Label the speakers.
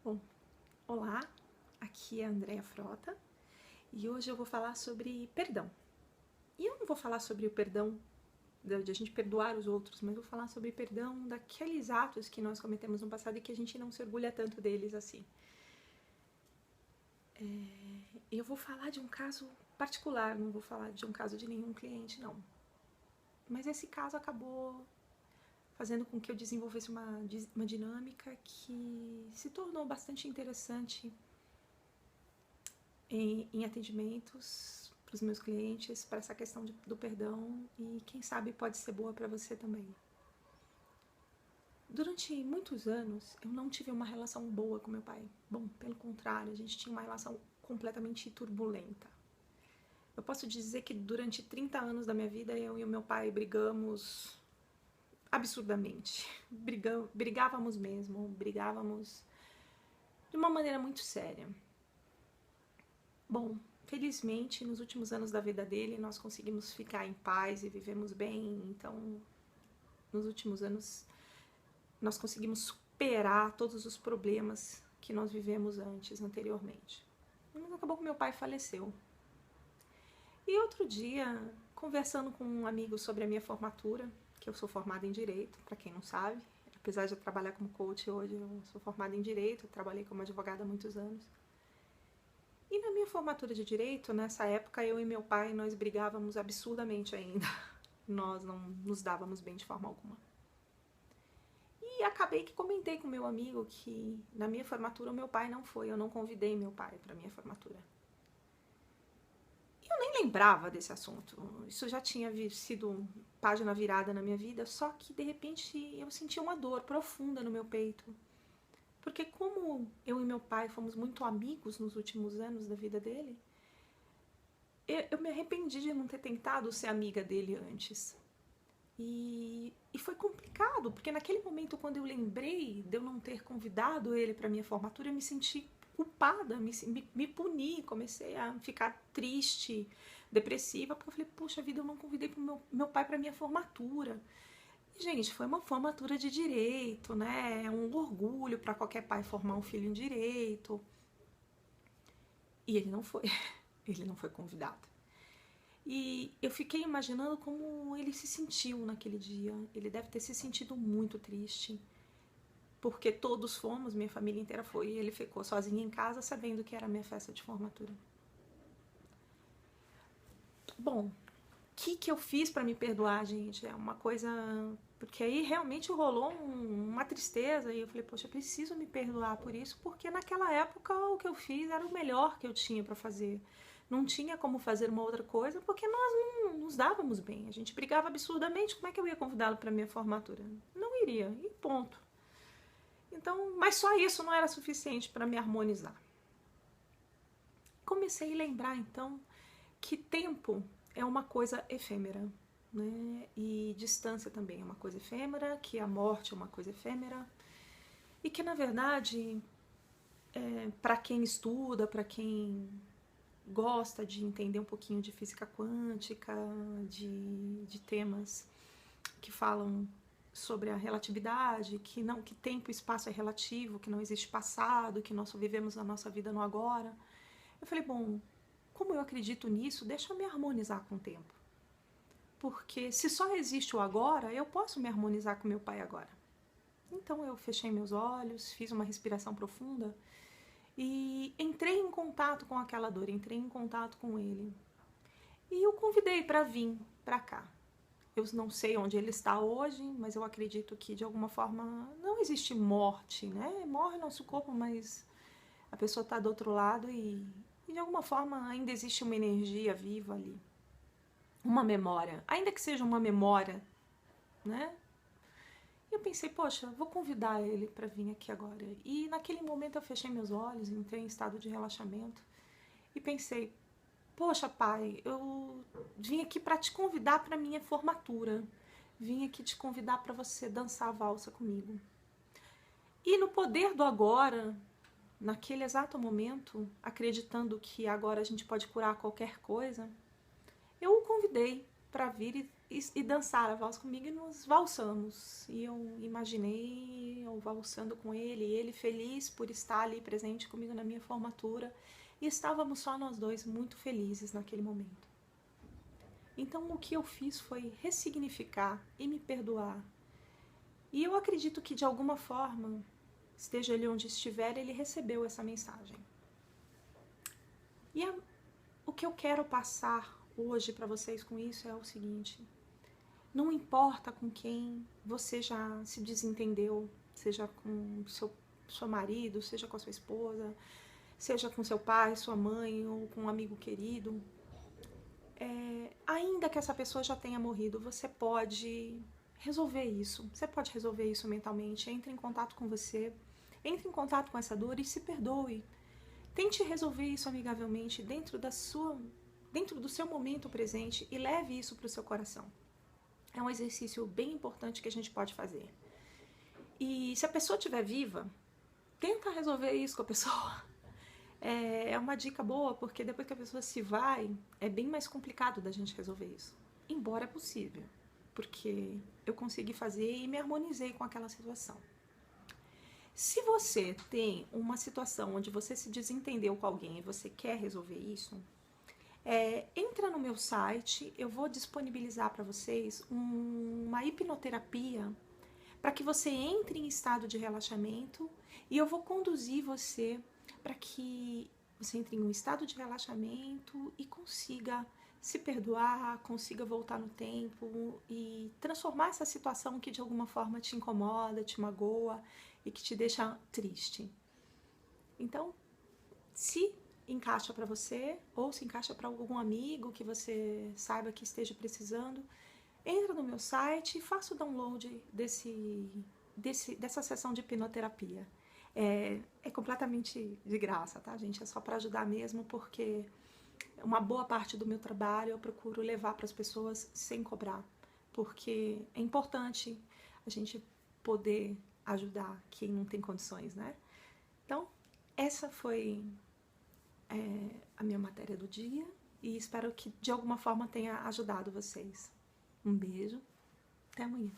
Speaker 1: Bom, olá, aqui é a Andréa Frota e hoje eu vou falar sobre perdão. E eu não vou falar sobre o perdão de a gente perdoar os outros, mas vou falar sobre perdão daqueles atos que nós cometemos no passado e que a gente não se orgulha tanto deles assim. Eu vou falar de um caso particular, não vou falar de um caso de nenhum cliente, não. Mas esse caso acabou fazendo com que eu desenvolvesse uma dinâmica que se tornou bastante interessante em atendimentos para os meus clientes, para essa questão do perdão, e quem sabe pode ser boa para você também. Durante muitos anos eu não tive uma relação boa com meu pai. Bom, pelo contrário, a gente tinha uma relação completamente turbulenta. Eu posso dizer que durante 30 anos da minha vida eu e o meu pai brigamos absurdamente. Brigávamos mesmo, brigávamos de uma maneira muito séria. Bom, felizmente, nos últimos anos da vida dele, nós conseguimos ficar em paz e vivemos bem. Então, nos últimos anos, nós conseguimos superar todos os problemas que nós vivemos anteriormente. Mas acabou que meu pai faleceu. E outro dia, conversando com um amigo sobre a minha formatura, que eu sou formada em Direito, para quem não sabe, apesar de eu trabalhar como coach hoje, eu sou formada em Direito, eu trabalhei como advogada há muitos anos. E na minha formatura de Direito, nessa época, eu e meu pai, nós brigávamos absurdamente ainda. Nós não nos dávamos bem de forma alguma. E acabei que comentei com meu amigo que na minha formatura o meu pai não foi, eu não convidei meu pai para minha formatura. E eu nem lembrava desse assunto, isso já tinha sido página virada na minha vida, só que de repente eu senti uma dor profunda no meu peito. Porque como eu e meu pai fomos muito amigos nos últimos anos da vida dele, eu me arrependi de não ter tentado ser amiga dele antes. E foi complicado, porque naquele momento, quando eu lembrei de eu não ter convidado ele para minha formatura, eu me senti culpada, me puni, comecei a ficar triste, depressiva, porque eu falei, puxa vida, eu não convidei meu pai para minha formatura. E, gente, foi uma formatura de direito, né? É um orgulho para qualquer pai formar um filho em direito. E ele não foi, ele não foi convidado. E eu fiquei imaginando como ele se sentiu naquele dia. Ele deve ter se sentido muito triste, porque todos fomos, minha família inteira foi, e ele ficou sozinho em casa sabendo que era a minha festa de formatura. Bom, o que eu fiz para me perdoar, gente? É uma coisa... Porque aí realmente rolou uma tristeza e eu falei, poxa, eu preciso me perdoar por isso, porque naquela época o que eu fiz era o melhor que eu tinha para fazer. Não tinha como fazer uma outra coisa, porque nós não nos dávamos bem. A gente brigava absurdamente, como é que eu ia convidá-lo para minha formatura? Não iria, e ponto. Então, mas só isso não era suficiente para me harmonizar. Comecei a lembrar, então, que tempo é uma coisa efêmera, né? E distância também é uma coisa efêmera, que a morte é uma coisa efêmera, e que, na verdade, para quem estuda, para quem gosta de entender um pouquinho de física quântica, de temas que falam sobre a relatividade, que tempo e espaço é relativo, que não existe passado, que nós só vivemos a nossa vida no agora. Eu falei, bom, como eu acredito nisso, deixa eu me harmonizar com o tempo. Porque se só existe o agora, eu posso me harmonizar com meu pai agora. Então eu fechei meus olhos, fiz uma respiração profunda e entrei em contato com aquela dor, entrei em contato com ele. E o convidei para vir para cá. Eu não sei onde ele está hoje, mas eu acredito que de alguma forma não existe morte, né? Morre nosso corpo, mas a pessoa está do outro lado e de alguma forma ainda existe uma energia viva ali. Uma memória, ainda que seja uma memória, né? E eu pensei, poxa, vou convidar ele para vir aqui agora. E naquele momento eu fechei meus olhos, entrei em estado de relaxamento e pensei, poxa, pai, eu vim aqui para te convidar para minha formatura. Vim aqui te convidar para você dançar a valsa comigo. E no poder do agora, naquele exato momento, acreditando que agora a gente pode curar qualquer coisa, eu o convidei para vir e e dançar a valsa comigo e nos valsamos. E eu imaginei eu valsando com ele feliz por estar ali presente comigo na minha formatura. E estávamos só nós dois muito felizes naquele momento. Então o que eu fiz foi ressignificar e me perdoar. E eu acredito que de alguma forma, esteja ele onde estiver, ele recebeu essa mensagem. E o que eu quero passar hoje para vocês com isso é o seguinte: não importa com quem você já se desentendeu, seja com seu marido, seja com a sua esposa, seja com seu pai, sua mãe ou com um amigo querido, ainda que essa pessoa já tenha morrido, você pode resolver isso. Você pode resolver isso mentalmente. Entre em contato com você, entre em contato com essa dor e se perdoe. Tente resolver isso amigavelmente dentro do seu momento presente e leve isso para o seu coração. É um exercício bem importante que a gente pode fazer. E se a pessoa estiver viva, tenta resolver isso com a pessoa. É uma dica boa, porque depois que a pessoa se vai, é bem mais complicado da gente resolver isso. Embora é possível, porque eu consegui fazer e me harmonizei com aquela situação. Se você tem uma situação onde você se desentendeu com alguém e você quer resolver isso, entra no meu site, eu vou disponibilizar para vocês uma hipnoterapia para que você entre em estado de relaxamento e eu vou conduzir você para que você entre em um estado de relaxamento e consiga se perdoar, consiga voltar no tempo e transformar essa situação que de alguma forma te incomoda, te magoa e que te deixa triste. Então, se encaixa para você ou se encaixa para algum amigo que você saiba que esteja precisando, entra no meu site e faça o download dessa sessão de hipnoterapia. É completamente de graça, tá, gente? É só para ajudar mesmo, porque uma boa parte do meu trabalho eu procuro levar para as pessoas sem cobrar, porque é importante a gente poder ajudar quem não tem condições, né? Então, essa foi a minha matéria do dia e espero que de alguma forma tenha ajudado vocês. Um beijo, até amanhã.